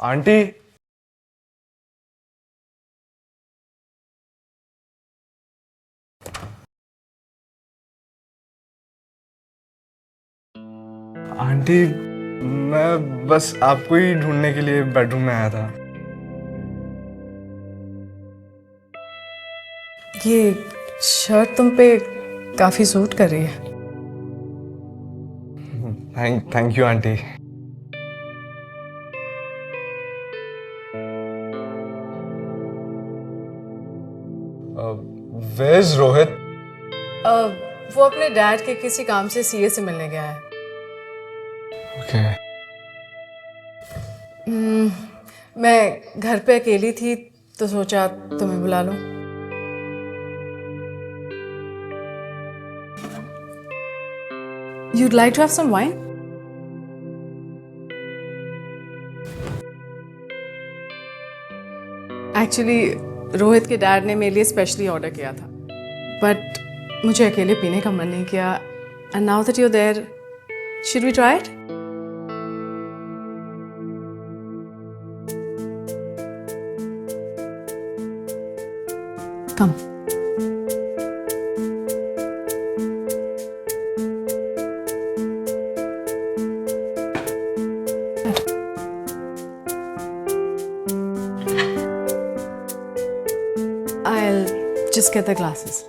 Aunty. Aunty, मैं बस आपको ही ढूंढने के लिए बेडरूम में आया था। ये शर्ट तुम पे काफी सूट कर रही है। Thank you aunty. Where is Rohit? वो अपने डैड के किसी काम से सीए से मिलने गया है। ओके। मैं घर पे अकेली थी तो सोचा तुम्हें बुला लूं। You'd like to have some wine? Actually Rohit के डैड ने मेरे लिए स्पेशली ऑर्डर किया था, बट मुझे अकेले पीने का मन नहीं किया। And now that you are there, should we try it? Come. I'll just get the glasses.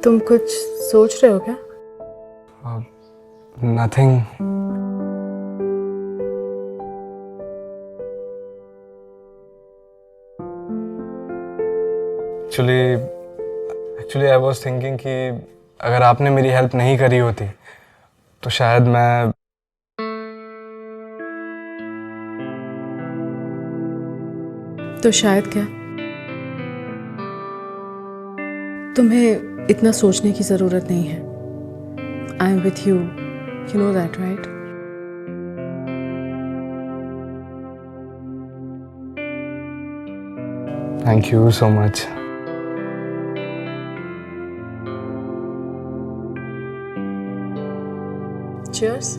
तुम कुछ सोच रहे हो क्या? Nothing. Actually I was thinking कि अगर आपने मेरी हेल्प नहीं करी होती तो शायद मैं तो शायद क्या? तुम्हें इतना सोचने की जरूरत नहीं है। I am with you, you know that right? Thank you so much. Cheers.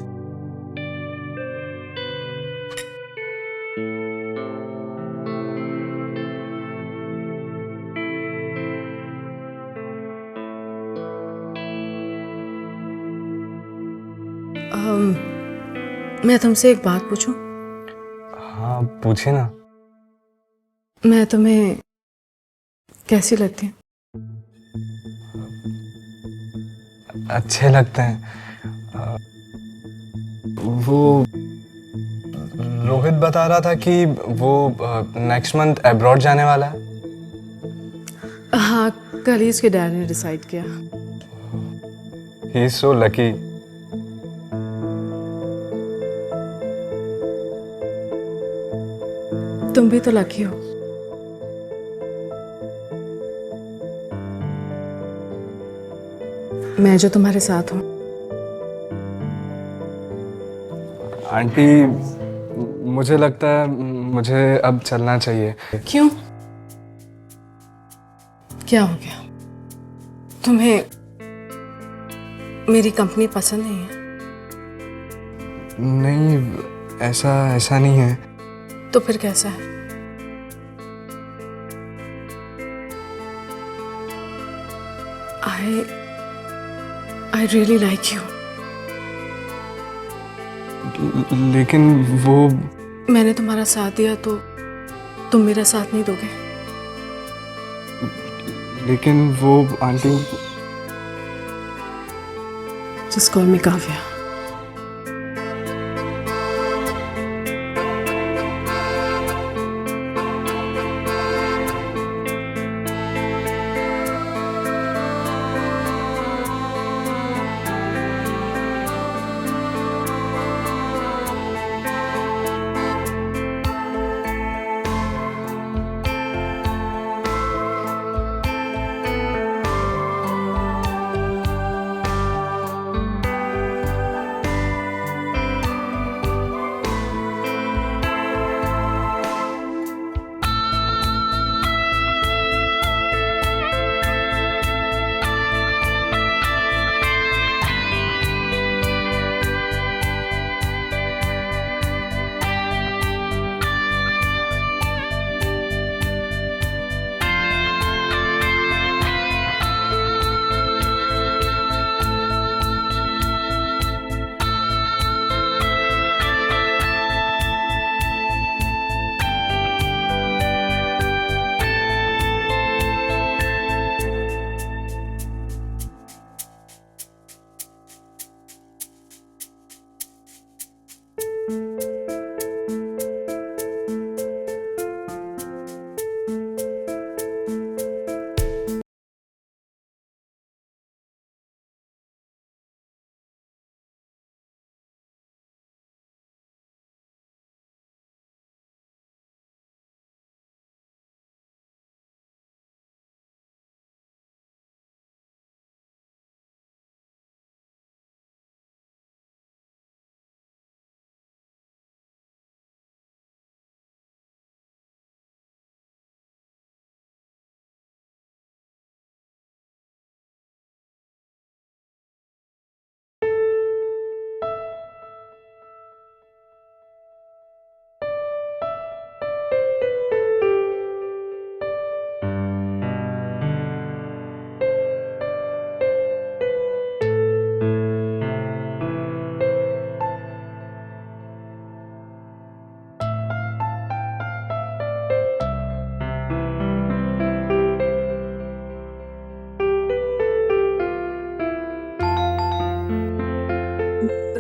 मैं तुमसे एक बात पूछूं? हाँ, पूछिए ना। मैं तुम्हें कैसी लगती हूँ? अच्छे लगते हैं। वो रोहित बता रहा था कि वो नेक्स्ट मंथ अब्रॉड जाने वाला है। हाँ, कल ही उसके डैड ने डिसाइड किया। He is so lucky. तुम भी तो लकी हो। मैं जो तुम्हारे साथ हूँ। आंटी, मुझे लगता है मुझे अब चलना चाहिए। क्यों? क्या हो गया? तुम्हें मेरी कंपनी पसंद नहीं है? नहीं, ऐसा नहीं है। तो फिर कैसा है? I really like you. लेकिन वो मैंने तुम्हारा साथ दिया तो तुम मेरा साथ नहीं दोगे? लेकिन वो aunty. Just call me Kavya.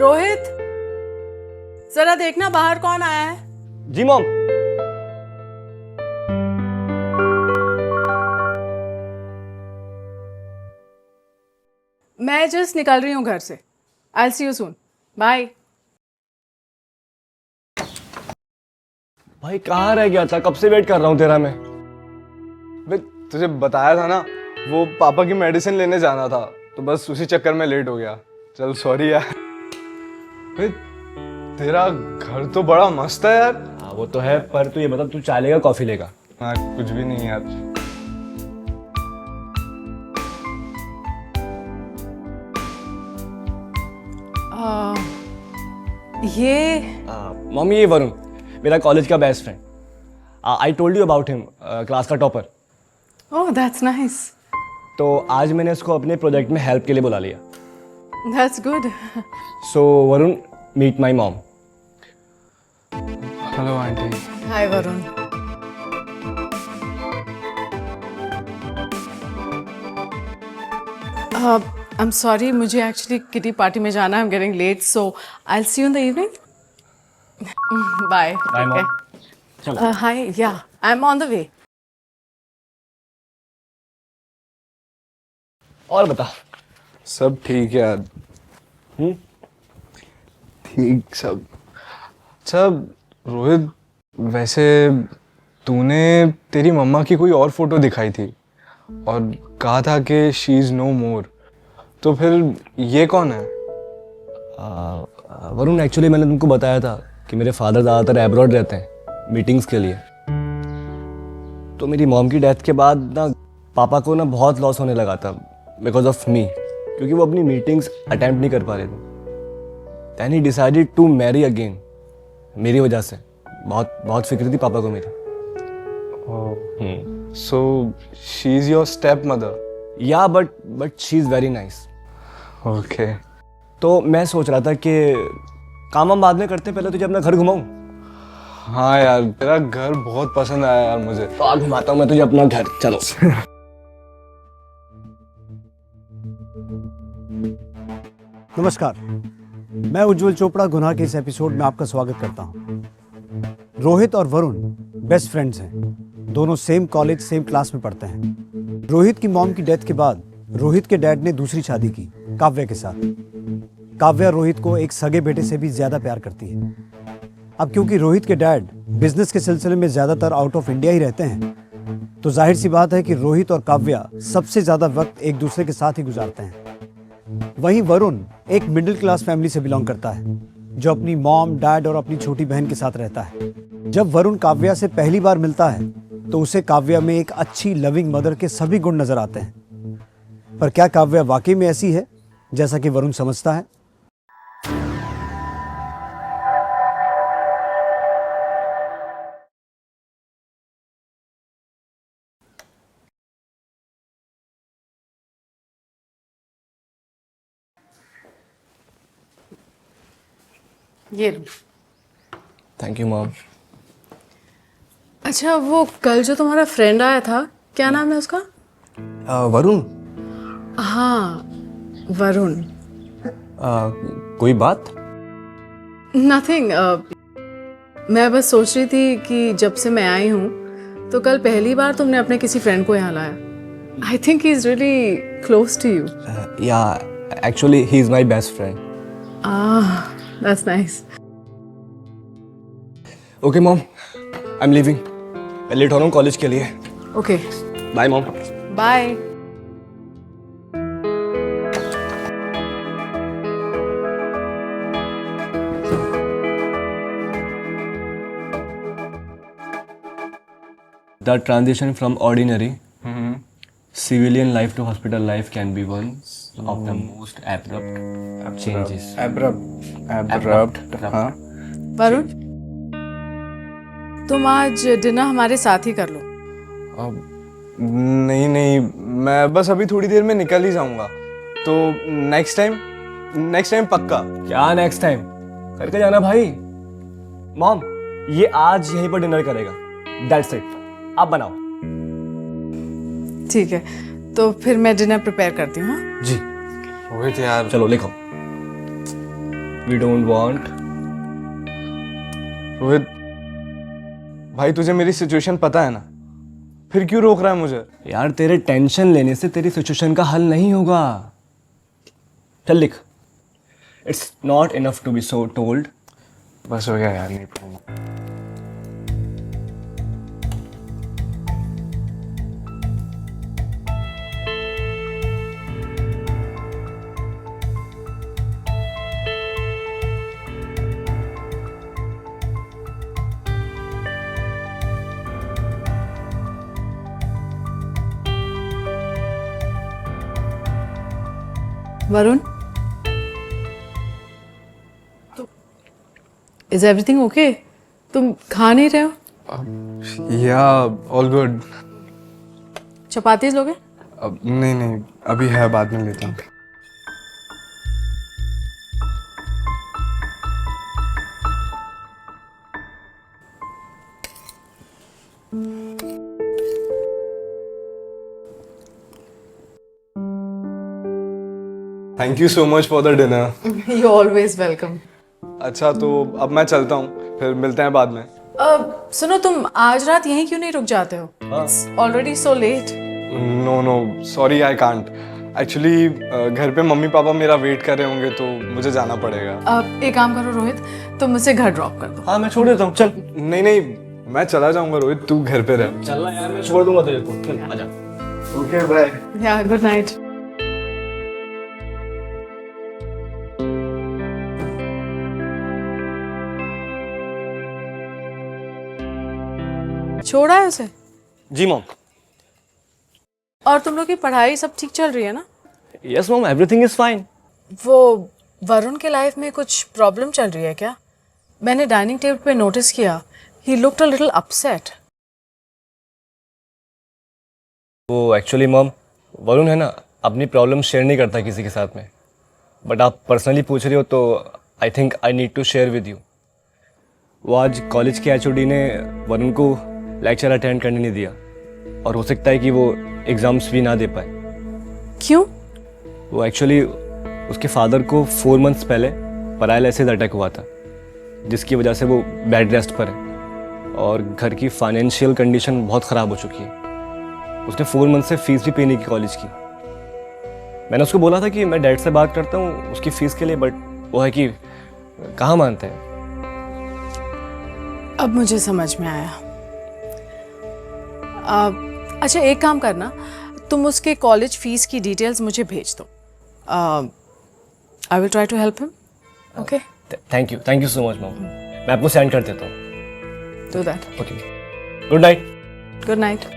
Rohit, जरा देखना बाहर कौन आया है। जी मॉम। मैं जस्ट निकल रही हूँ घर से। आई सी यू सून। बाय। भाई कहाँ रह गया था? कब से वेट कर रहा हूँ तेरा मैं। बे तुझे बताया था ना, वो पापा की मेडिसिन लेने जाना था, तो बस उसी चक्कर में लेट हो गया। चल सॉरी यार। बे तेरा घर तो बड़ा मस्त है यार। हाँ वो तो है, पर तू ये बता, तू चाय लेगा कॉफी लेगा? हाँ कुछ भी नहीं यार। ये मम्मी ये वरुण, मेरा कॉलेज का best friend. I told you about him, class का टॉपर। Oh that's nice. तो आज मैंने इसको अपने प्रोजेक्ट में हेल्प के लिए बुला लिया। That's good. So Varun, meet my mom. Hello aunty. Hi Varun. I am sorry, मुझे एक्चुअली किटी पार्टी में जाना है। I am getting late, so I will see you in the evening. Bye. Bye, Mom. चलो। Hi, yeah I am on the way. और बता। सब ठीक है यार। ठीक सब। अच्छा रोहित, वैसे तूने तेरी मम्मा की कोई और फोटो दिखाई थी और कहा था कि शी इज नो मोर, तो फिर ये कौन है? वरुण, एक्चुअली मैंने तुमको बताया था कि मेरे फादर ज़्यादातर एब्रॉड रहते हैं मीटिंग्स के लिए। तो मेरी मॉम की डेथ के बाद ना पापा को ना बहुत लॉस होने लगा था बिकॉज ऑफ मी, क्योंकि वो अपनी मीटिंग्स अटेम्प्ट नहीं कर पा रहे थे। देन ही डिसाइडेड टू मैरी अगेन, मेरी वजह से। बहुत फिक्र थी पापा को मेरी। So she is your step mother? Yeah but she is very nice. Okay. तो मैं सोच रहा था कि काम हम बाद में करते हैं, पहले तुझे अपना घर घुमाऊं। हाँ यार, तेरा घर बहुत पसंद आया यार मुझे। तो आ घुमाता हूँ मैं तुझे अपना घर, चलो। नमस्कार, मैं उज्जवल चोपड़ा गुनाह के इस एपिसोड में आपका स्वागत करता हूं। रोहित और वरुण बेस्ट फ्रेंड्स हैं। दोनों सेम कॉलेज सेम क्लास में पढ़ते हैं। रोहित की मॉम की डेथ के बाद रोहित के डैड ने दूसरी शादी की काव्या के साथ। काव्या रोहित को एक सगे बेटे से भी ज्यादा प्यार करती है। अब क्योंकि रोहित के डैड बिजनेस के सिलसिले में ज्यादातर आउट ऑफ इंडिया ही रहते हैं, तो जाहिर सी बात है कि रोहित और काव्या सबसे ज्यादा वक्त एक दूसरे के साथ ही गुजारते हैं। वहीं वरुण एक मिडिल क्लास फैमिली से बिलोंग करता है, जो अपनी मॉम, डैड और अपनी छोटी बहन के साथ रहता है। जब वरुण काव्या से पहली बार मिलता है तो उसे काव्या में एक अच्छी लविंग मदर के सभी गुण नजर आते हैं। पर क्या काव्या वाकई में ऐसी है जैसा कि वरुण समझता है? ये लो। Thank you mom. अच्छा, वो कल जो तुम्हारा फ्रेंड आया था, क्या नाम है उसका? वरुण, हाँ वरुण। कोई बात? नथिंग। मैं बस सोच रही थी कि जब से मैं आई हूँ तो कल पहली बार तुमने अपने किसी फ्रेंड को यहाँ लाया। I think he is really close to you. Yeah actually he is my best friend. That's nice. Okay mom, I am leaving. मैं लेट हो रहा हूँ कॉलेज के लिए। Okay, bye mom. Bye. The transition from ordinary civilian life to hospital life can be one of the most abrupt changes. Abrupt, हाँ। वरुण, तुम आज dinner हमारे साथ ही कर लो। नहीं, मैं बस अभी थोड़ी देर में निकल ही जाऊंगा, तो नेक्स्ट टाइम पक्का। क्या नेक्स्ट टाइम? करके जाना भाई। मॉम, ये आज यहीं पर डिनर करेगा। That's it. आप बनाओ। ठीक है, तो फिर मैं डिनर प्रिपेयर करती हूँ। हाँ? जी। रोहित यार, चलो लिखो। We don't want. रोहित भाई तुझे मेरी सिचुएशन पता है ना, फिर क्यों रोक रहा है मुझे? यार तेरे टेंशन लेने से तेरी सिचुएशन का हल नहीं होगा। चल लिख। It's not enough to be so told. बस हो गया यार, नहीं पढ़ूंगा। Varun, is everything okay? तुम खा नहीं रहे हो? या ऑल गुड। चपातीज लोगे? अब नहीं नहीं, अभी है, बाद में लेता हूँ। Thank you so much for the dinner. You always welcome. अच्छा तो अब मैं चलता हूँ, फिर मिलते हैं बाद में। सुनो, तुम आज रात यहीं क्यों नहीं रुक जाते हो? It's already so late. No no sorry, I can't. Actually घर पे मम्मी पापा मेरा वेट कर रहे होंगे तो मुझे जाना पड़ेगा। एक काम करो रोहित, तुम मुझे घर ड्रॉप कर दो। हाँ मैं छोड़ देता हूँ, चल। नहीं नहीं, मैं चला जाऊंगा रोहित, तू घर पे रह। चलना यार, मैं छोड़ दूंगा तेरे को। चल आजा। Okay bye. Yeah good night. छोड़ा है उसे? जी मॉम। और तुम लोग की पढ़ाई सब ठीक चल रही है ना? Yes mom, everything is fine. वो वरुण के लाइफ में कुछ प्रॉब्लम चल रही है क्या? मैंने डाइनिंग टेबल पे नोटिस किया, he looked a little upset. वो एक्चुअली मॉम, वरुण है ना, अपनी प्रॉब्लम शेयर नहीं करता किसी के साथ में। बट आप पर्सनली पूछ रही हो तो I think I need to share with you. वो आज कॉलेज के एचओडी ने वरुण को लेक्चर अटेंड करने नहीं दिया, और हो सकता है कि वो एग्ज़ाम्स भी ना दे पाए। क्यों? वो एक्चुअली उसके फादर को 4 मंथ्स पहले पैरालिसिस अटैक हुआ था, जिसकी वजह से वो बेड रेस्ट पर है और घर की फाइनेंशियल कंडीशन बहुत ख़राब हो चुकी है। उसने 4 मंथ से फीस भी पे नहीं की कॉलेज की। मैंने उसको बोला था कि मैं डैड से बात करता हूँ उसकी फ़ीस के लिए, बट वो है कि कहाँ मानते हैं। अब मुझे समझ में आया। अच्छा एक काम करना, तुम उसके कॉलेज फीस की डिटेल्स मुझे भेज दो। I will try to help him. Okay, thank you so much mom. मैं आपको सेंड कर देता हूँ। Do that. Okay, good night. Good night.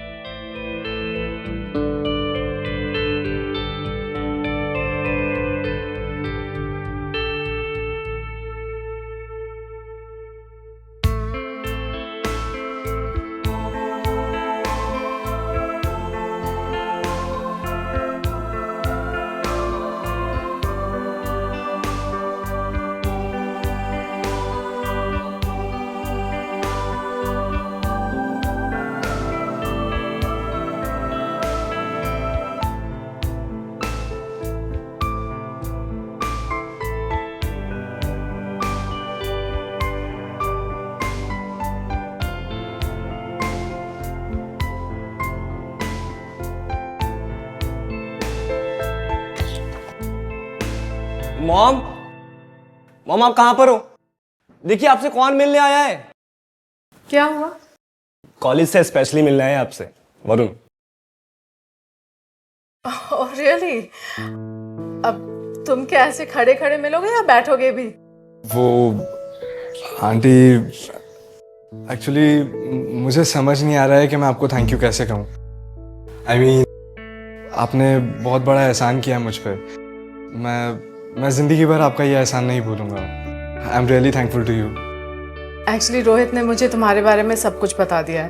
Mom, mom आप कहाँ पर हो? देखिए आपसे कौन मिलने आया है। क्या हुआ? कॉलेज से स्पेशली मिलने आया है आपसे, वरुण। Oh really? अब तुम क्या ऐसे खड़े खड़े मिलोगे या बैठोगे भी? वो आंटी, एक्चुअली मुझे समझ नहीं आ रहा है कि मैं आपको थैंक यू कैसे कहूँ। आई मीन आपने बहुत बड़ा एहसान किया मुझ पे। मैं ज़िंदगी भर आपका ये एहसान नहीं भूलूंगा। I am really thankful to you. Actually Rohit ने मुझे तुम्हारे बारे में सब कुछ बता दिया है।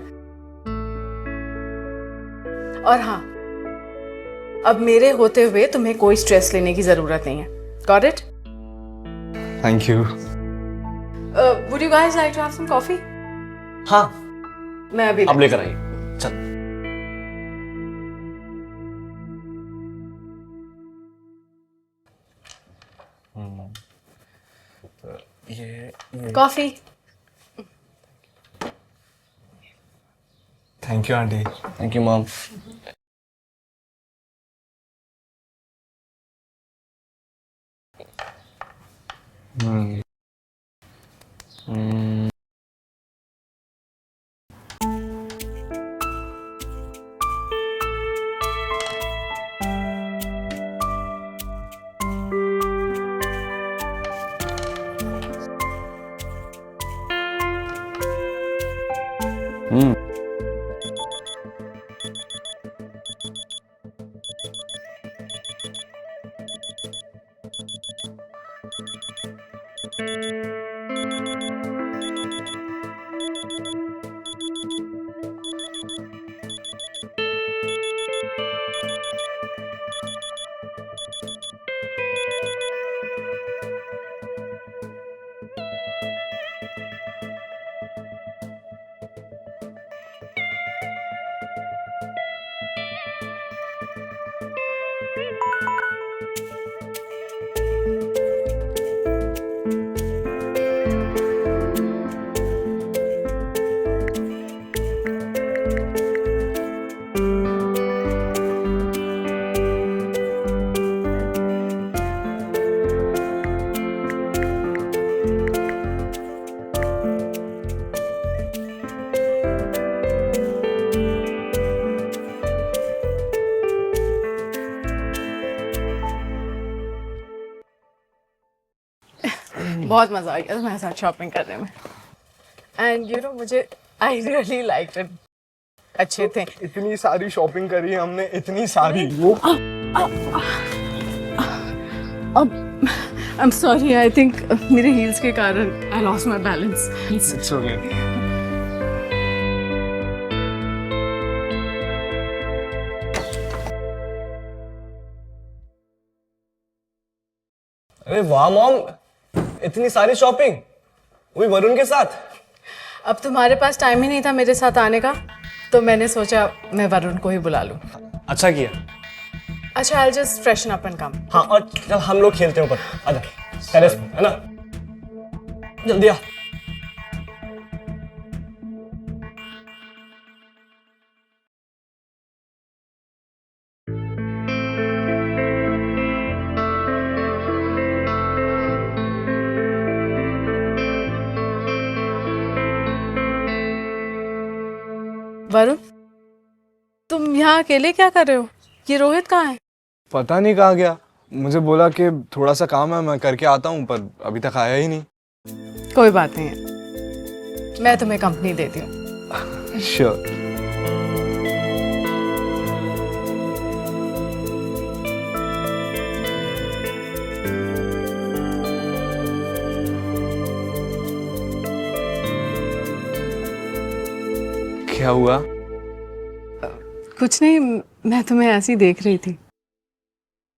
और हाँ, अब मेरे होते हुए तुम्हें कोई स्ट्रेस लेने की जरूरत नहीं है। Got it? Thank you. Would you guys like to have some coffee? हाँ, मैं अभी आप लेकर आइए। चल। Coffee. Thank you aunty. Thank you mom. बहुत मजा आ गया तुम्हारे साथ शॉपिंग करने में। एंड यू नो मुझे आई रियली लाइक इट। अच्छे थे। इतनी सारी शॉपिंग करी हमने, इतनी सारी। वो अब आई एम सॉरी, आई थिंक मेरे हील्स के कारण I lost my balance. It's okay. अरे वाह मॉम, इतनी सारी शॉपिंग, वो भी वरुण के साथ। अब तुम्हारे पास टाइम ही नहीं था मेरे साथ आने का, तो मैंने सोचा मैं वरुण को ही बुला लूं। अच्छा किया। अच्छा, I just freshen up and come. हाँ, और चल हम लोग खेलते हैं ऊपर, आजा टेरेस पे, है ना? जल्दी आ। वरुण, तुम यहाँ अकेले क्या कर रहे हो? ये रोहित कहाँ है? पता नहीं कहाँ गया। मुझे बोला कि थोड़ा सा काम है, मैं करके आता हूँ, पर अभी तक आया ही नहीं। कोई बात नहीं है, मैं तुम्हें कंपनी देती हूँ। श्योर। क्या हुआ? कुछ नहीं, मैं तुम्हें ऐसे ही देख रही थी।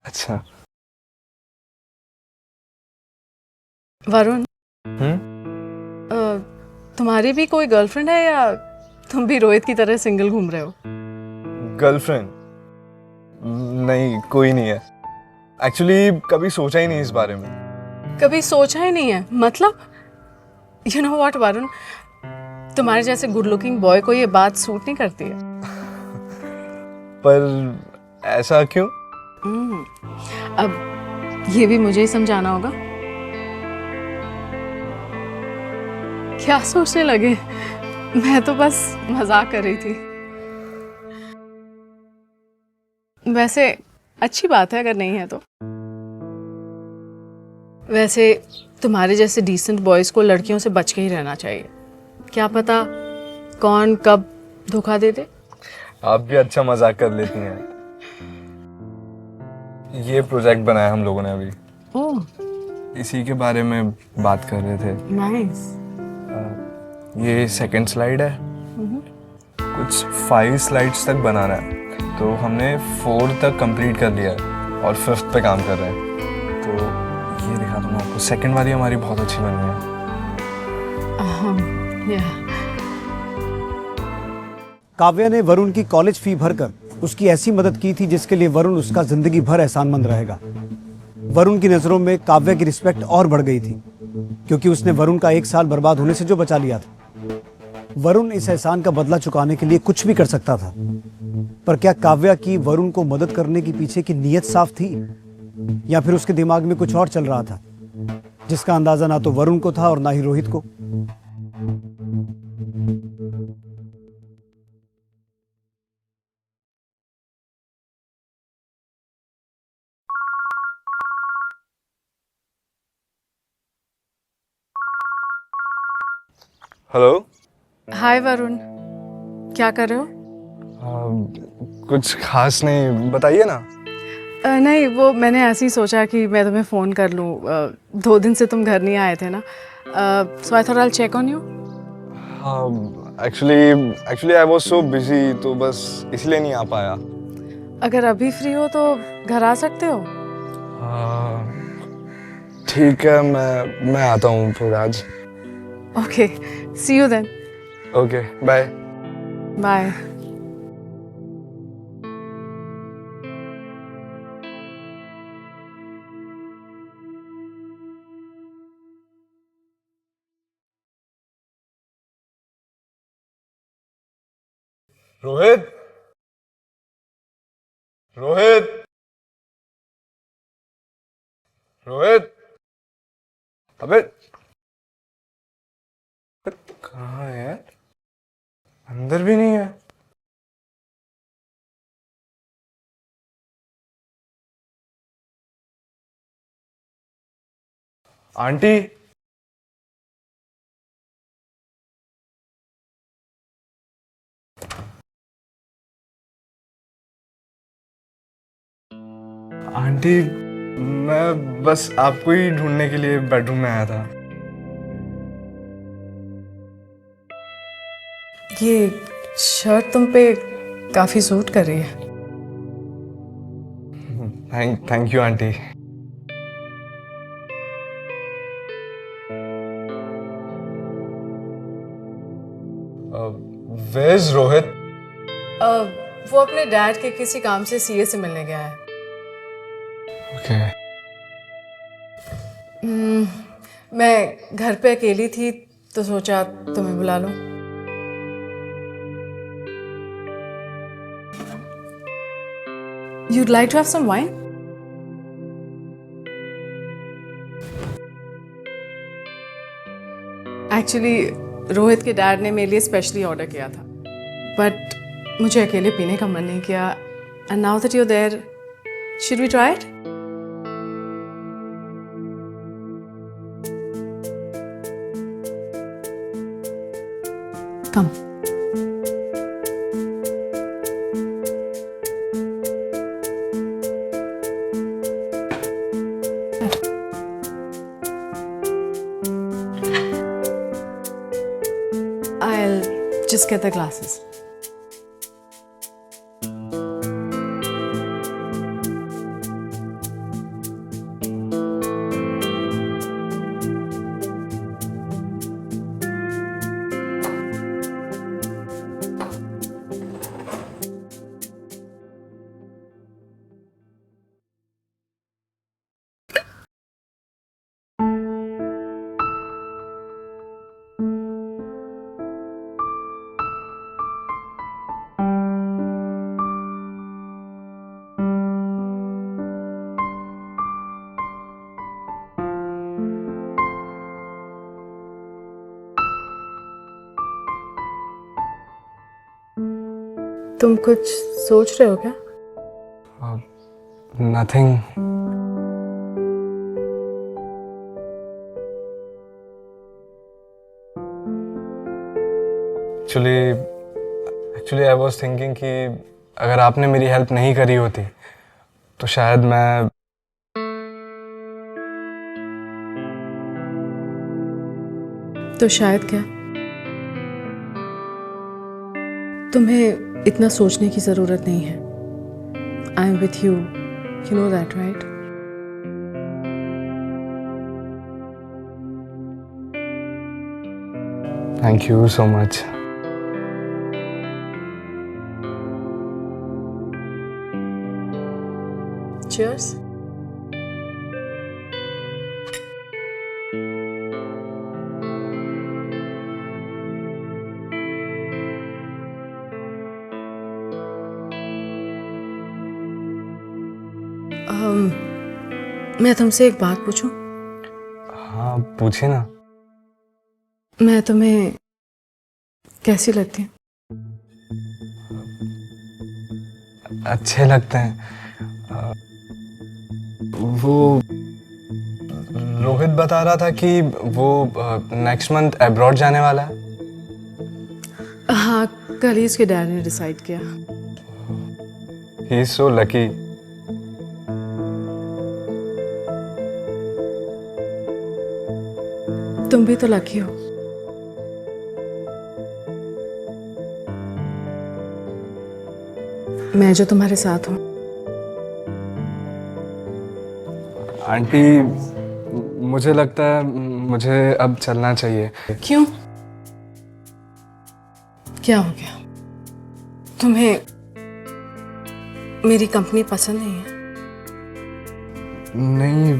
अच्छा। वरुण, तुम्हारी भी कोई गर्लफ्रेंड है या तुम भी रोहित की तरह सिंगल घूम रहे हो? गर्लफ्रेंड? नहीं, कोई नहीं है। एक्चुअली कभी सोचा ही नहीं इस बारे में। कभी सोचा ही नहीं है मतलब? यू नो व्हाट वरुण, तुम्हारे जैसे गुड लुकिंग बॉय को ये बात सूट नहीं करती है। पर ऐसा क्यों? अब ये भी मुझे ही समझाना होगा। क्या सोचने लगे? मैं तो बस मजाक कर रही थी। वैसे अच्छी बात है अगर नहीं है तो। वैसे तुम्हारे जैसे डिसेंट बॉयज को लड़कियों से बच के ही रहना चाहिए। क्या पता कौन कब धोखा दे दे। आप भी अच्छा मजाक कर लेती हैं। ये प्रोजेक्ट बनाया हम लोगों ने अभी, ओह इसी के बारे में बात कर रहे थे। नाइस। ये सेकंड स्लाइड है। कुछ 5 स्लाइड्स तक बनाना है, तो हमने 4 तक कंप्लीट कर लिया है और 5th पे काम कर रहे हैं। तो ये दिखा दूंगा आपको। सेकंड वाली हमारी बहुत अच्छी बनी है। काव्या ने वरुण की कॉलेज फी भरकर उसकी ऐसी मदद की थी जिसके लिए वरुण उसका जिंदगी भर एहसानमंद रहेगा। वरुण की नजरों में काव्या की रिस्पेक्ट और बढ़ गई थी। क्योंकि उसने वरुण का 1 साल बर्बाद होने से जो बचा लिया था। वरुण इस एहसान का बदला चुकाने के लिए कुछ भी कर सकता था, पर क्या काव्या की वरुण को मदद करने के पीछे की नीयत साफ थी, या फिर उसके दिमाग में कुछ और चल रहा था जिसका अंदाजा ना तो वरुण को था और ना ही रोहित को। हेलो। हाय वरुण, क्या कर रहे हो? कुछ खास नहीं, बताइए ना। नहीं, वो मैंने ऐसे ही सोचा कि मैं तुम्हें फ़ोन कर लूँ। 2 दिन से तुम घर नहीं आए थे ना, so I thought I check on you. Actually actually I was so busy, तो बस इसलिए नहीं आ पाया। अगर अभी फ्री हो तो घर आ सकते हो। ठीक है, मैं आता हूँ फिर आज। Okay, see you then. Okay, bye. Bye. Rohit, Rohit, Rohit, अबे कहाँ है यार? अंदर भी नहीं है। आंटी, आंटी, मैं बस आपको ही ढूंढने के लिए बेडरूम में आया था। ये शर्ट तुम पे काफ़ी सूट कर रही है। Thank you aunty. Where is Rohit? वो अपने डैड के किसी काम से सीए से मिलने गया है। ओके। मैं घर पे अकेली थी तो सोचा तुम्हें बुला लूं। You'd like to have some wine? Actually Rohit के डैड ने मेरे लिए स्पेशली ऑर्डर किया था, बट मुझे अकेले पीने का मन नहीं किया। And now that you are there, should we try it? Come. I'll just get the glasses. तुम कुछ सोच रहे हो क्या? Nothing. Actually I was thinking कि अगर आपने मेरी हेल्प नहीं करी होती तो शायद मैं तो शायद क्या? तुम्हें इतना सोचने की जरूरत नहीं है। I am with you, you know that right? Thank you so much. Cheers. मैं तुमसे एक बात पूछूं? हाँ पूछे ना। मैं तुम्हें कैसी लगती हूँ? अच्छे लगते हैं। वो रोहित बता रहा था कि वो नेक्स्ट मंथ अब्रॉड जाने वाला है। हाँ, कल ही उसके डैड ने डिसाइड किया। He is so lucky. तुम भी तो लकी हो। मैं जो तुम्हारे साथ हूँ। आंटी मुझे लगता है मुझे अब चलना चाहिए। क्यों? क्या हो गया? तुम्हें मेरी कंपनी पसंद नहीं है? नहीं,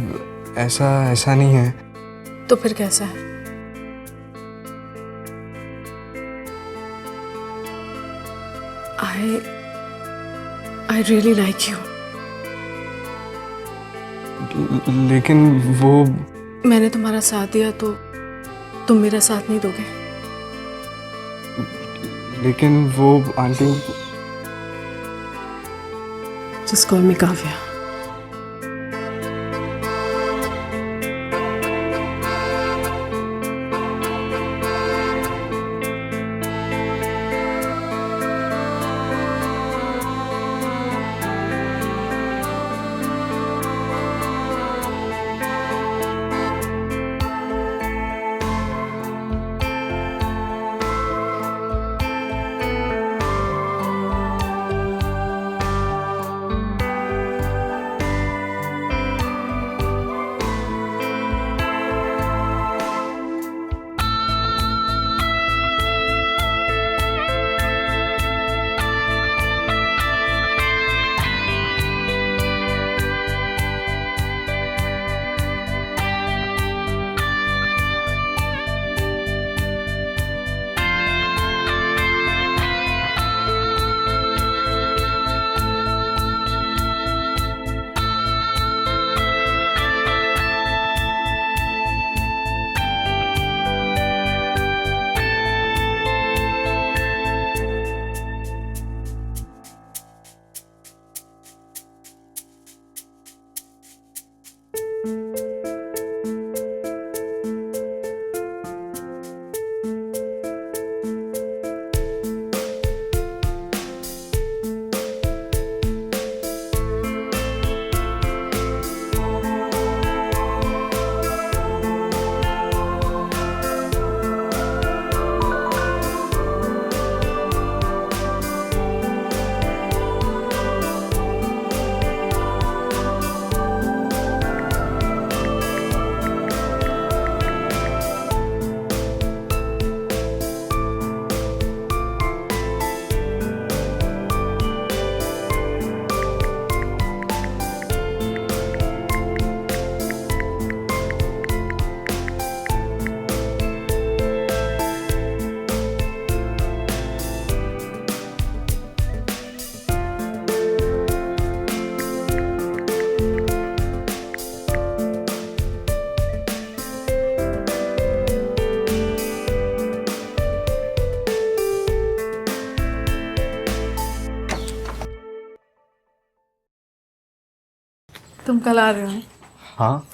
ऐसा नहीं है। तो फिर कैसा है? I really like you. लेकिन वो मैंने तुम्हारा साथ दिया तो तुम मेरा साथ नहीं दोगे? लेकिन वो aunty Just call me Kavya. तुम कल आ रहे हो? हाँ।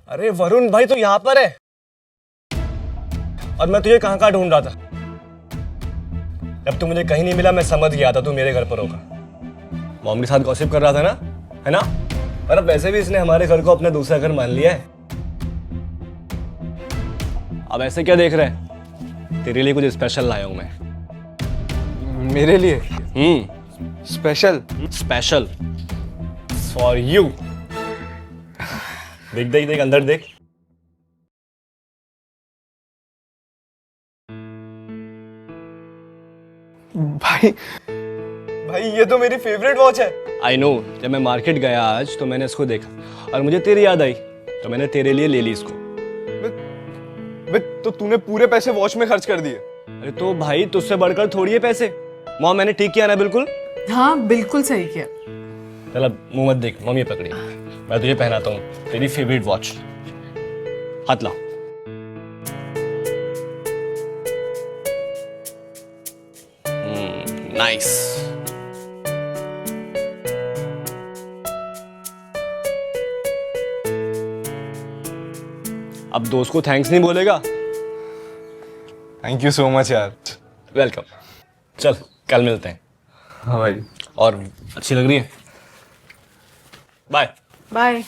अरे वरुण भाई तो यहाँ पर है और मैं तुझे कहाँ कहाँ ढूंढ रहा था। जब तू मुझे कहीं नहीं मिला मैं समझ गया था तू मेरे घर पर होगा। मॉम के साथ गॉसिप कर रहा था ना, है ना? और अब वैसे भी इसने हमारे घर को अपना दूसरा घर मान लिया है। अब ऐसे क्या देख रहा है? तेरे लिए कुछ स्पेशल लाया हूं मैं। मेरे लिए स्पेशल स्पेशल फॉर यू। देख देख देख अंदर देख। भाई भाई ये तो मेरी फेवरेट वॉच है। आई नो, जब मैं मार्केट गया आज तो मैंने इसको देखा और मुझे तेरी याद आई तो मैंने तेरे लिए ले ली इसको। तो तूने पूरे पैसे वॉच में खर्च कर दिए? अरे तो भाई तुझसे बढ़कर थोड़ी है पैसे। मॉम मैंने ठीक किया ना बिल्कुल? हाँ बिल्कुल सही किया। चल अब मुंह मत देख, मम्मी पकड़ी, मैं तुझे पहनाता हूँ तेरी फेवरेट वॉच। हाथ लाओ। नाइस। अब दोस्त को थैंक्स नहीं बोलेगा? थैंक यू सो मच यार। वेलकम। चल कल मिलते हैं। हाँ भाई। और अच्छी लग रही है। बाय। बाय।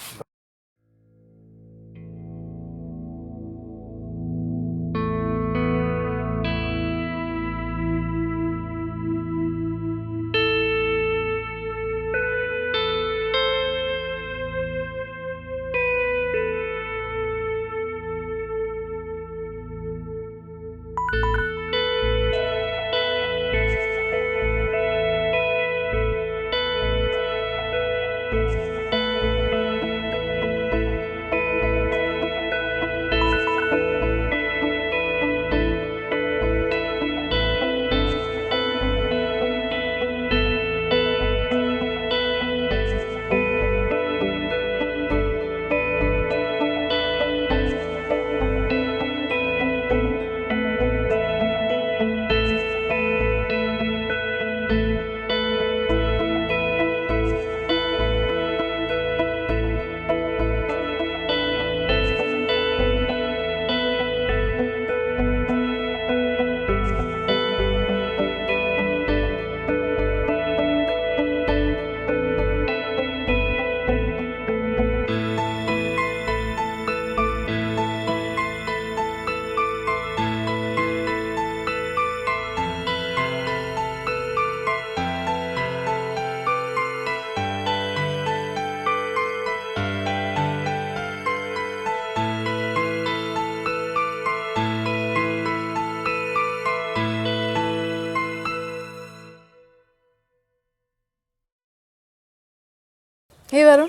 हे वरुण,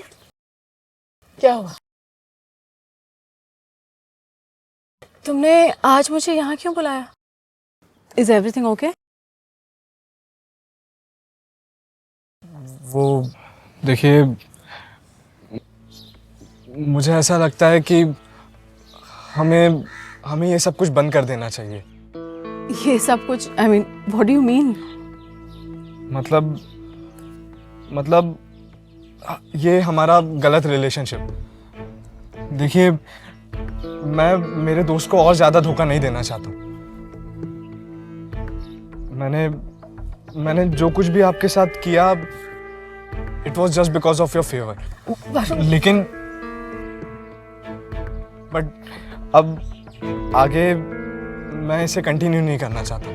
क्या हुआ? तुमने आज मुझे यहाँ क्यों बुलाया? Is everything okay? वो देखिए, मुझे ऐसा लगता है कि हमें हमें ये सब कुछ बंद कर देना चाहिए। ये सब कुछ, I mean what do you mean? मतलब ये हमारा गलत रिलेशनशिप। देखिए, मैं मेरे दोस्त को और ज्यादा धोखा नहीं देना चाहता हूँ। मैंने जो कुछ भी आपके साथ किया, it was just because of your favour. लेकिन बट अब आगे मैं इसे कंटिन्यू नहीं करना चाहता।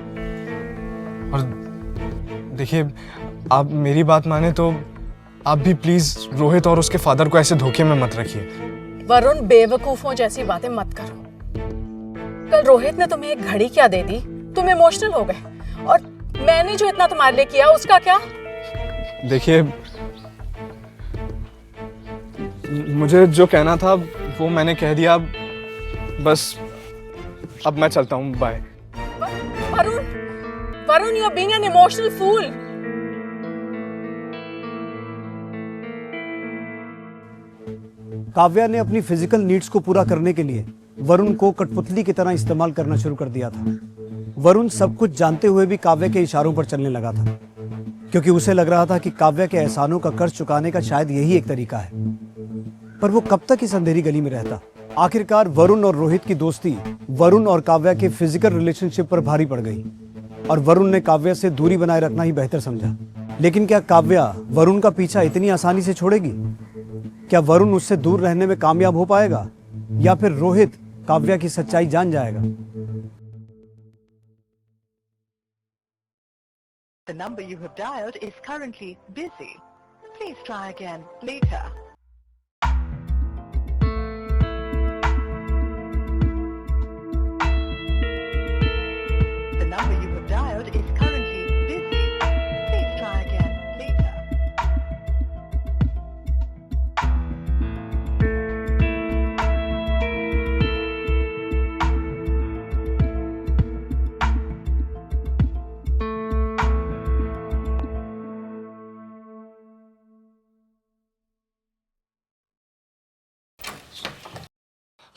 और देखिए, आप मेरी बात माने तो आप भी प्लीज रोहित और उसके फादर को ऐसे धोखे में मत रखिए। वरुण, बेवकूफों जैसी बातें मत करो। कल रोहित ने तुम्हें एक घड़ी क्या दे दी, तुम इमोशनल हो गए, और मैंने जो इतना तुम्हारे लिए किया उसका क्या? देखिए, मुझे जो कहना था वो मैंने कह दिया। बस अब मैं चलता हूँ। Bye. Varun, Varun, you are being an emotional fool. Kavya ने अपनी फिजिकल नीड्स को पूरा करने के लिए वरुण को कठपुतली की तरह इस्तेमाल करना शुरू कर दिया था। वरुण सब कुछ जानते हुए भी काव्या के इशारों पर चलने लगा था, क्योंकि उसे लग रहा था कि काव्या के एहसानों का कर्ज चुकाने का शायद यही एक तरीका है। पर वो कब तक इस अंधेरी गली में रहता? आखिरकार वरुण और रोहित की दोस्ती वरुण और काव्या के फिजिकल रिलेशनशिप पर भारी पड़ गई, और वरुण ने काव्या से दूरी बनाए रखना ही बेहतर समझा। लेकिन क्या काव्या वरुण का पीछा इतनी आसानी से छोड़ेगी? क्या वरुण उससे दूर रहने में कामयाब हो पाएगा, या फिर रोहित काव्या की सच्चाई जान जाएगा? The number you have dialed is currently busy. Please try again later. The number you have dialed is currently busy. Please try again later.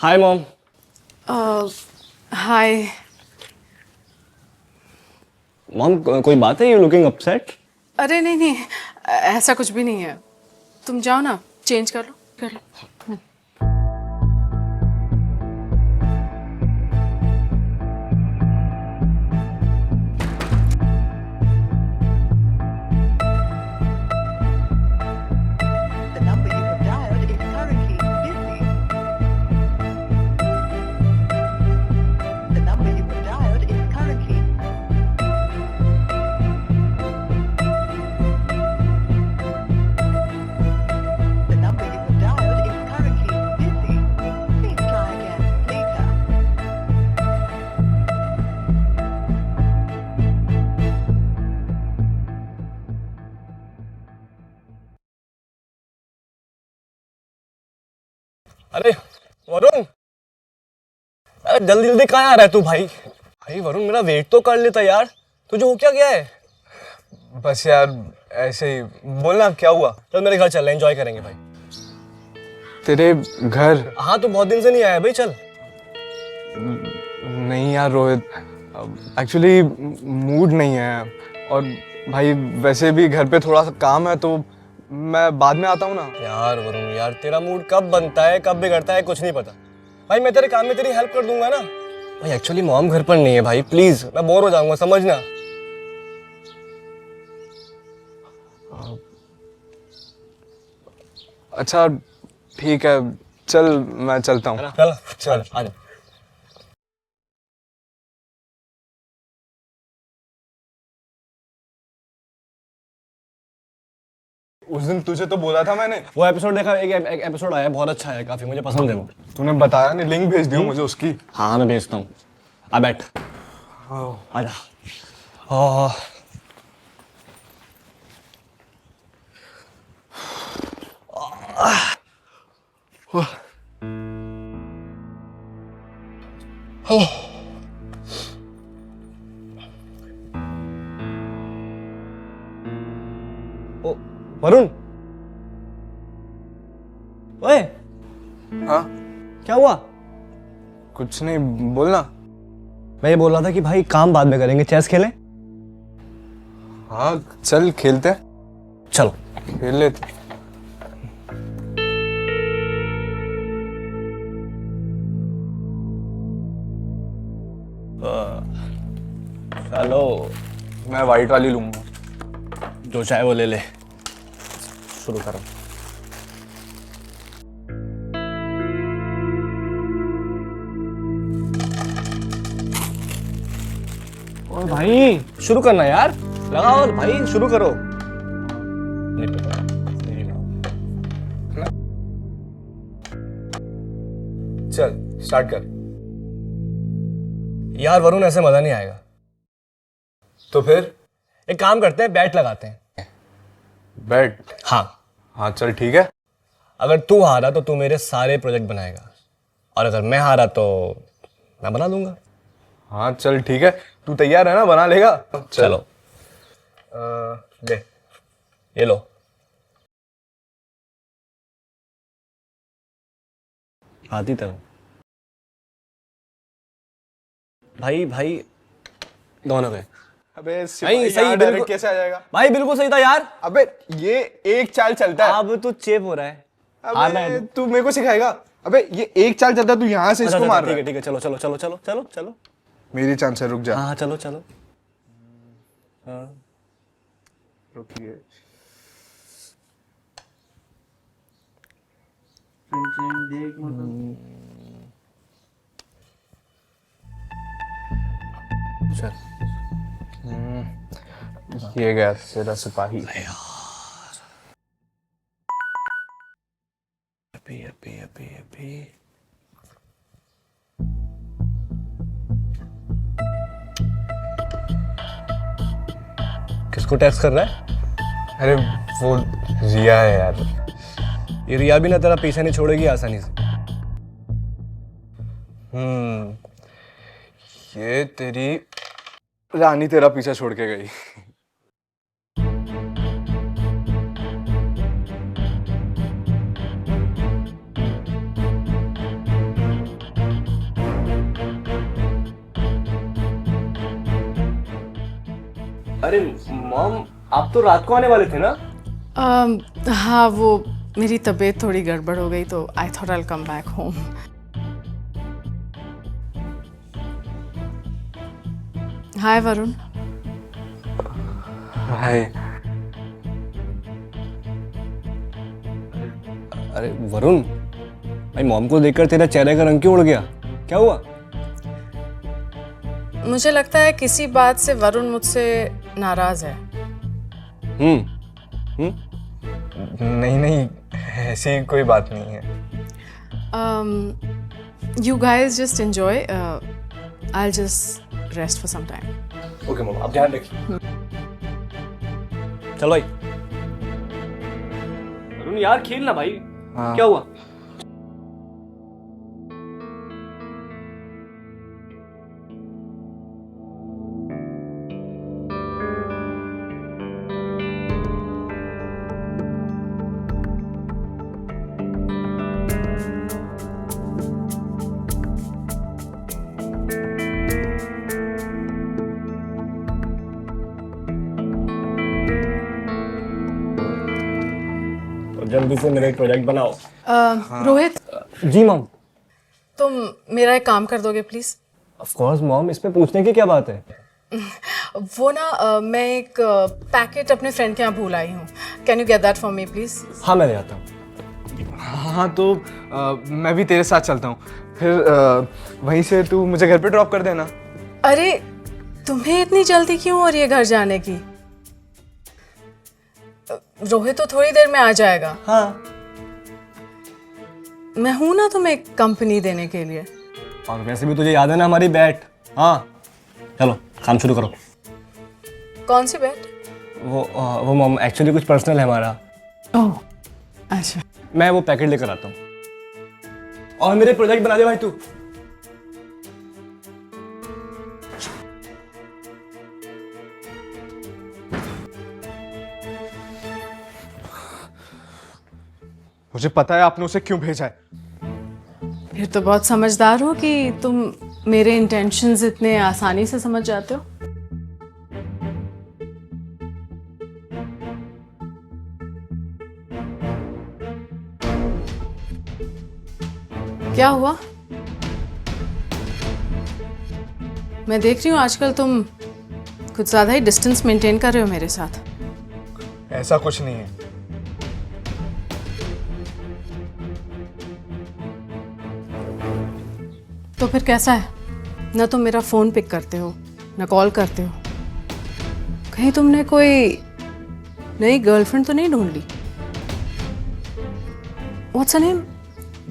Hi mom. Hi. Mom कोई बात है? You looking upset. अरे नहीं नहीं, ऐसा कुछ भी नहीं है। तुम जाओ ना, चेंज कर लो, कर लो। The number you have dialed is currently busy. The number you have dialed is currently The number you have dialed is currently busy. Please try again later. अरे वरुण, अरे जल्दी जल्दी कहाँ आ रहा है तू भाई? भाई वरुण, मेरा वेट तो कर लेता यार। तुझे हो क्या गया है? बस यार ऐसे ही। बोलना क्या हुआ? चल मेरे घर चल, एंजॉय करेंगे भाई। तेरे घर? हाँ, तू बहुत दिन से नहीं आया भाई, चल। नहीं यार रोहित, एक्चुअली मूड नहीं है। और भाई वैसे भी घर पे थोड़ा सा काम है, तो मैं बाद में आता हूँ ना। यार वरुण यार, तेरा मूड कब बनता है कब बिगड़ता है कुछ नहीं पता। भाई मैं तेरे काम में तेरी हेल्प कर दूंगा ना। भाई एक्चुअली मॉम घर पर नहीं है भाई, प्लीज, मैं बोर हो जाऊंगा, समझना। अच्छा ठीक है, चल मैं चलता हूँ। चल चल आ जा। उस दिन तुझे तो बोला था मैंने। वो एपिसोड देखा, एक एपिसोड आया, बहुत अच्छा है, काफी मुझे पसंद है वो। तूने बताया नहीं, लिंक भेज दियो मुझे उसकी। हाँ मैं भेजता हूँ, आ बैठ, आ जा। ओ वरुण, ओए हाँ क्या हुआ? कुछ नहीं, बोलना। मैं ये बोल रहा था कि भाई काम बाद में करेंगे, चेस खेलें? हाँ चल खेलते हैं, चलो। खेल लेते। चलो, मैं वाइट वाली लूंगा। जो चाहे वो ले ले, शुरू करो। और भाई शुरू करना यार, लगाओ भाई, शुरू करो। चल स्टार्ट कर। यार वरुण, ऐसे मजा नहीं आएगा। तो फिर एक काम करते हैं, बैट लगाते हैं। बैट? हाँ, हाँ चल ठीक है। अगर तू हारा तो तू मेरे सारे प्रोजेक्ट बनाएगा, और अगर मैं हारा तो मैं बना दूंगा। हाँ चल ठीक है, तू तैयार है ना, बना लेगा? चलो ले। ये लो। आती तरह भाई, भाई दोनों गए। अबे नहीं, सही सही, डायरेक्ट बिल्कुल। कैसे आ जाएगा? भाई बिल्कुल सही था यार। अबे ये एक चाल चलता है। अब तू चेप हो रहा है। आना है अबे तो। तू मेरे को सिखाएगा? अबे ये एक चाल चलता है, तू यहाँ से अच्छा, इसको अच्छा, मार ठीक रहा है है। ठीक है, चलो चलो चलो चलो चलो चलो। मेरी चांस है, रुक जा। हाँ चलो चलो। हाँ रुकिए। चल। ये गया तेरा सिपाही। अभी किसको टैक्स कर रहा है? अरे वो रिया है यार। ये रिया भी ना तेरा पीछा नहीं छोड़ेगी आसानी से। ये तेरी रानी तेरा पीछा छोड़ के गई। अरे मॉम, आप तो रात को आने वाले थे ना? हाँ, वो मेरी तबीयत थोड़ी गड़बड़ हो गई तो I thought I will come back home. Hi Varun. Hi. अरे वरुण, भाई मॉम को देखकर तेरा चेहरे का रंग क्यों उड़ गया? क्या हुआ? मुझे लगता है किसी बात से वरुण मुझसे नाराज है। नहीं नहीं, ऐसी कोई बात नहीं है। You guys just enjoy, I just rest for some time. Okay mom, आप ध्यान रखिए। चलो भाई। वरुण यार, खेल ना भाई। हाँ। क्या हुआ? तो जल्दी से मेरा एक प्रोजेक्ट बनाओ। रोहित, जी मॉम। तुम मेरा एक काम कर दोगे प्लीज? ऑफ कोर्स मॉम, इसमें पूछने की क्या बात है? वो ना मैं एक पैकेट अपने फ्रेंड के यहाँ भूल आई हूँ। Can you get that for me please? हाँ, मैं ले आता हूँ। हाँ तो मैं भी तेरे साथ चलता हूँ, फिर वहीं से तू मुझे घर पे ड्रॉप कर देना। अरे तुम्हें इतनी जल्दी क्यों और ये घर जाने की? रोहित तो थोड़ी देर में आ जाएगा। हाँ। मैं हूं ना तुम्हें कंपनी देने के लिए। और वैसे भी तुझे याद है ना हमारी बैट? हाँ, चलो काम शुरू करो। कौन सी बैट? वो मॉम, एक्चुअली कुछ पर्सनल है हमारा। ओह अच्छा। मैं वो पैकेट लेकर आता हूँ। और मेरे प्रोजेक्ट बना दे भाई तू। मुझे पता है आपने उसे क्यों भेजा है। फिर तो बहुत समझदार हो कि तुम मेरे इंटेंशंस इतने आसानी से समझ जाते हो। क्या हुआ? मैं देख रही हूँ आजकल तुम कुछ ज्यादा ही डिस्टेंस मेंटेन कर रहे हो मेरे साथ। ऐसा कुछ नहीं है। तो फिर कैसा है? ना तुम मेरा फोन पिक करते हो, ना कॉल करते हो। कहीं तुमने कोई नई गर्लफ्रेंड तो नहीं ढूंढ ली? What's her name?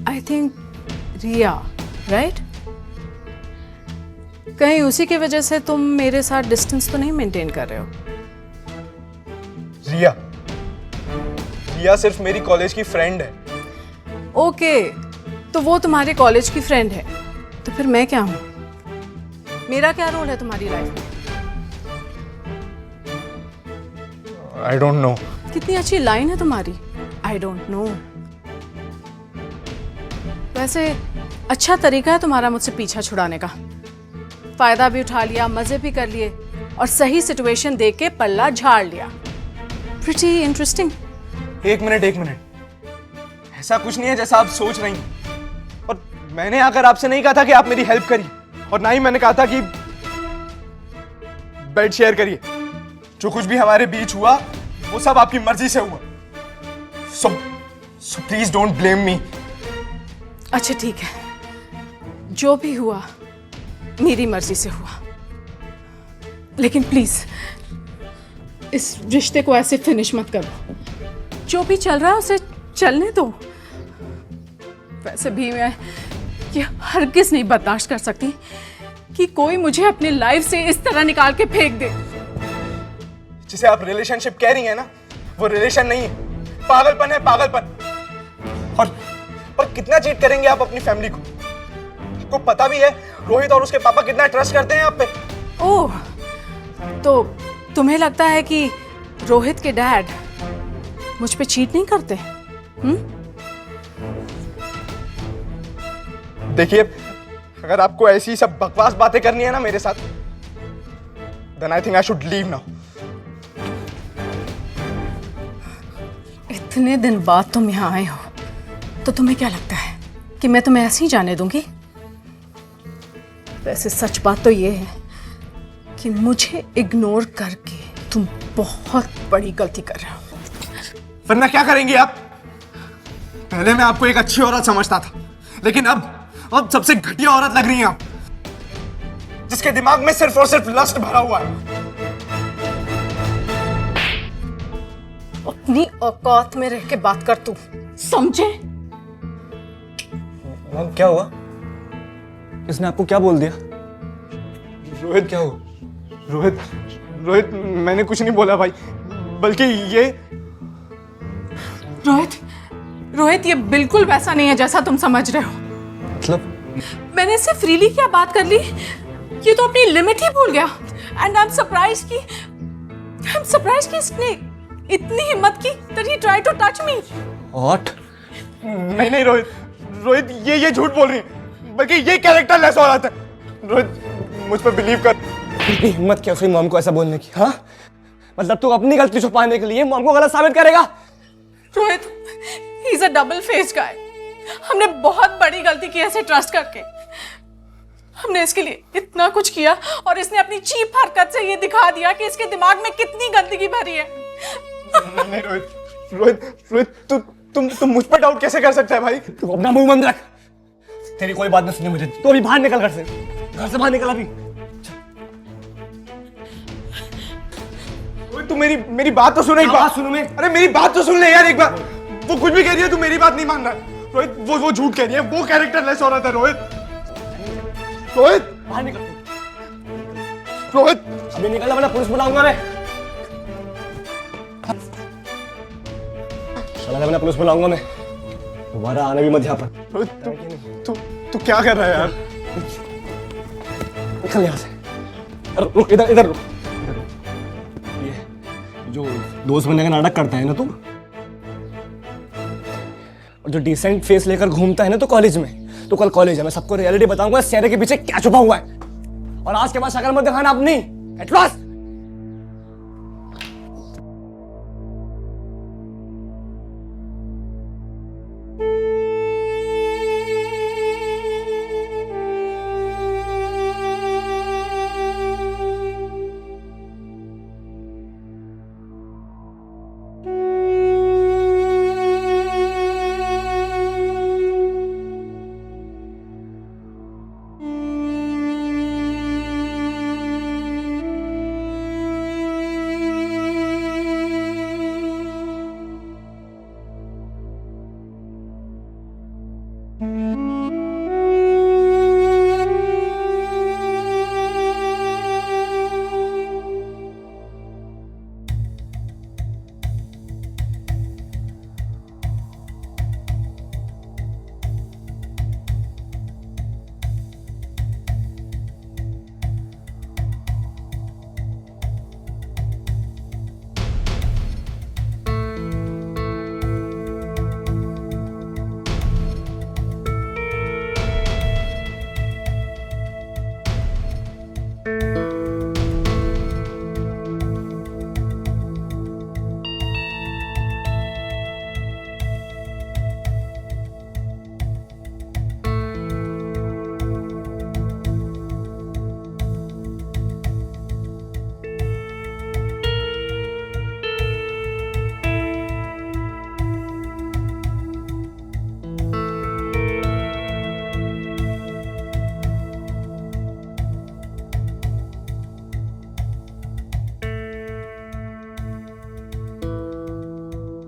I think Riya, right? कहीं उसी की वजह से तुम मेरे साथ डिस्टेंस तो नहीं मेंटेन कर रहे हो? रिया, रिया सिर्फ मेरी कॉलेज की फ्रेंड है। ओके, तो वो तुम्हारे कॉलेज की फ्रेंड है, तो फिर मैं क्या हूं? मेरा क्या रोल है तुम्हारी लाइफ में? I don't know. कितनी अच्छी लाइन है तुम्हारी, आई डोंट नो। वैसे अच्छा तरीका है तुम्हारा मुझसे पीछा छुड़ाने का। फायदा भी उठा लिया, मजे भी कर लिए और सही सिचुएशन देख के पल्ला झाड़ लिया। Pretty interesting. एक मिनट, ऐसा कुछ नहीं है जैसा आप सोच रही हैं। और मैंने आकर आपसे नहीं कहा था कि आप मेरी हेल्प करिए, और ना ही मैंने कहा था कि बेड शेयर करिए। जो कुछ भी हमारे बीच हुआ वो सब आपकी मर्जी से हुआ। So please don't blame me. अच्छा ठीक है, जो भी हुआ मेरी मर्जी से हुआ, लेकिन प्लीज इस रिश्ते को ऐसे फिनिश मत करो। जो भी चल रहा है उसे चलने दो। वैसे भी मैं ये हरगिज नहीं बर्दाश्त कर सकती कि कोई मुझे अपनी लाइफ से इस तरह निकाल के फेंक दे। जिसे आप रिलेशनशिप कह रही हैं ना, वो रिलेशन नहीं है, पागलपन है, पागलपन। और कितना चीट करेंगे आप अपनी फैमिली को? आपको पता भी है रोहित और उसके पापा कितना ट्रस्ट करते हैं आप पे। ओह, तो तुम्हें लगता है कि रोहित के डैड मुझ पे चीट नहीं करते? देखिए, अगर आपको ऐसी सब बकवास बातें करनी है ना मेरे साथ, then I think I should leave now. इतने दिन बाद तुम यहाँ आए हो तो तुम्हें क्या लगता है कि मैं तुम्हें ऐसे ही जाने दूंगी? वैसे सच बात तो ये है कि मुझे इग्नोर करके तुम बहुत बड़ी गलती कर रहे हो। वरना क्या करेंगी आप? पहले मैं आपको एक अच्छी औरत समझता था, लेकिन अब सबसे घटिया औरत लग रही हैं आप, जिसके दिमाग में सिर्फ और सिर्फ लस्ट भरा हुआ है। अपनी औकात में रह के बात कर तू, समझे? मॉम क्या हुआ? इसने आपको क्या बोल दिया? रोहित क्या हो? रोहित मैंने कुछ नहीं बोला भाई, बल्कि ये रोहित ये बिल्कुल वैसा नहीं है जैसा तुम समझ रहे हो। मतलब मैंने इससे फ्रीली क्या बात कर ली, ये तो अपनी लिमिट ही भूल गया। एंड आई एम सरप्राइज कि इसने इतनी हिम्मत की that he tried to touch me। What? नहीं रोहित ये झूठ बोल रही है, बल्कि ये कैरेक्टर लेस औरत है। रोहित मुझ पर बिलीव कर। इतनी हिम्मत क्या उसकी मॉम को ऐसा बोलने की? हाँ, मतलब तू अपनी गलती छुपाने के लिए मॉम को गलत साबित करेगा? Rohit, he is a double faced guy। हमने बहुत बड़ी गलती की ऐसे ट्रस्ट करके। हमने इसके लिए इतना कुछ किया और इसने अपनी चीप हरकत से ये दिखा दिया कि इसके दिमाग में कितनी गंदगी भरी है। नहीं रोहित तुम मुझ पर डाउट कैसे कर सकता है भाई? तू अपना मुंह बंद रख। तेरी कोई बात नहीं सुनी मुझे। तू अभी बाहर निकल घर से बाहर निकल अभी। रोहित तू मेरी बात तो सुन एक बार। सुनू मैं? अरे मेरी बात तो सुन ले यार एक बार। वो कुछ भी कह रही है, तू मेरी बात नहीं मान रहा है। रोहित वो झूठ कह रही है, वो कैरेक्टर लेस औरत है। रोहित बाहर निकल। रोहित अभी निकल वरना पुलिस बुलाऊंगा मैं। चला मैं पुलिस बुलाऊंगा मैं। दोबारा आने भी मत यहाँ पर। रोहित तू क्या कर रहा है यार? निकल यहाँ से। अरे रुक, इधर रुक। ये जो दोस्त बनने का नाटक करता है ना तू, और जो डिसेंट फेस लेकर घूमता है ना तो कॉलेज में, तो कल कॉलेज है, मैं सबको रियलिटी बताऊंगा चेहरे के पीछे क्या छुपा हुआ है। और आज के बाद शक्ल मत दिखाना अपनी। एट लास्ट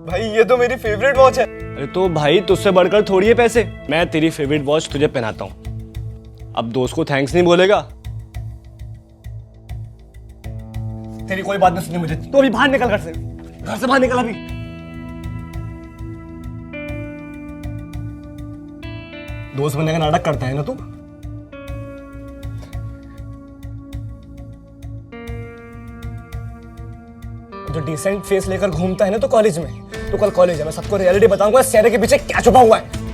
भाई ये तो मेरी फेवरेट वॉच है। अरे तो भाई तुझसे बढ़कर थोड़ी है पैसे। मैं तेरी फेवरेट वॉच तुझे पहनाता हूं। अब दोस्त को थैंक्स नहीं बोलेगा? तेरी कोई बात नहीं सुनी मुझे। तो अभी बाहर निकल घर से बाहर निकल अभी। दोस्त बनने का नाटक करता है ना तू। जो डिसेंट फेस लेकर घूमता है ना तो कॉलेज में, तो कल कॉलेज है, मैं सबको रियलिटी बताऊंगा चेहरे के पीछे क्या छुपा हुआ है।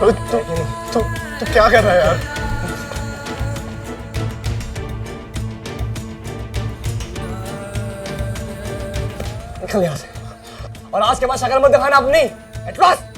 तू क्या कर रहा है यार? निकल यहाँ से, और आज के बाद शक्ल मत दिखाना अपनी। एट लास्ट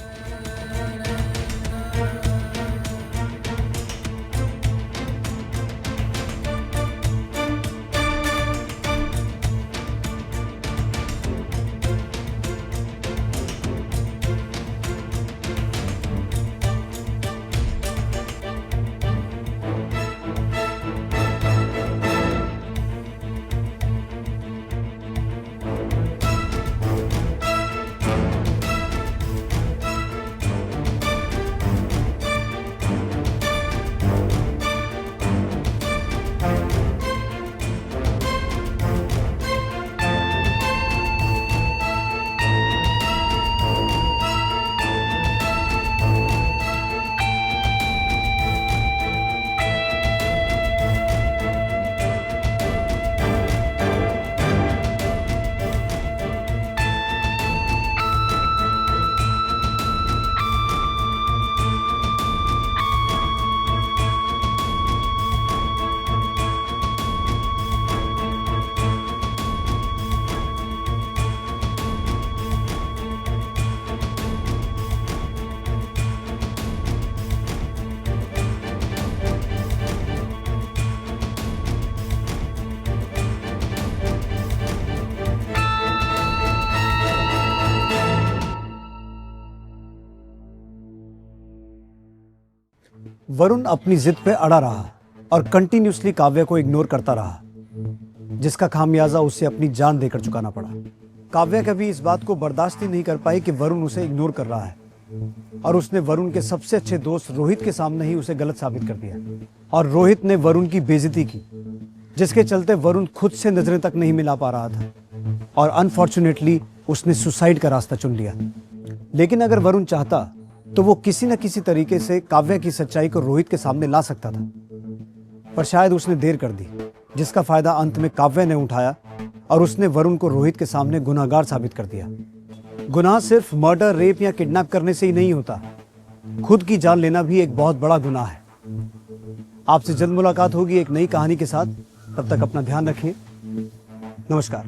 वरुण अपनी जिद पे अड़ा रहा और कंटिन्यूसली काव्या को इग्नोर करता रहा, जिसका खामियाजा उसे अपनी जान देकर चुकाना पड़ा। काव्या कभी इस बात को बर्दाश्त ही नहीं कर पाई कि वरुण उसे इग्नोर कर रहा है, और उसने वरुण के सबसे अच्छे दोस्त रोहित के सामने ही उसे गलत साबित कर दिया, और रोहित ने वरुण की बेइज्जती की, जिसके चलते वरुण खुद से नजरें तक नहीं मिला पा रहा था, और अनफॉर्चुनेटली उसने सुसाइड का रास्ता चुन लिया। लेकिन अगर वरुण चाहता तो वो किसी न किसी तरीके से काव्या की सच्चाई को रोहित के सामने ला सकता था, पर शायद उसने देर कर दी, जिसका फायदा अंत में काव्या ने उठाया और उसने वरुण को रोहित के सामने गुनाहगार साबित कर दिया। गुनाह सिर्फ मर्डर, रेप या किडनैप करने से ही नहीं होता, खुद की जान लेना भी एक बहुत बड़ा गुनाह है। आपसे जल्द मुलाकात होगी एक नई कहानी के साथ, तब तक अपना ध्यान रखिए। नमस्कार।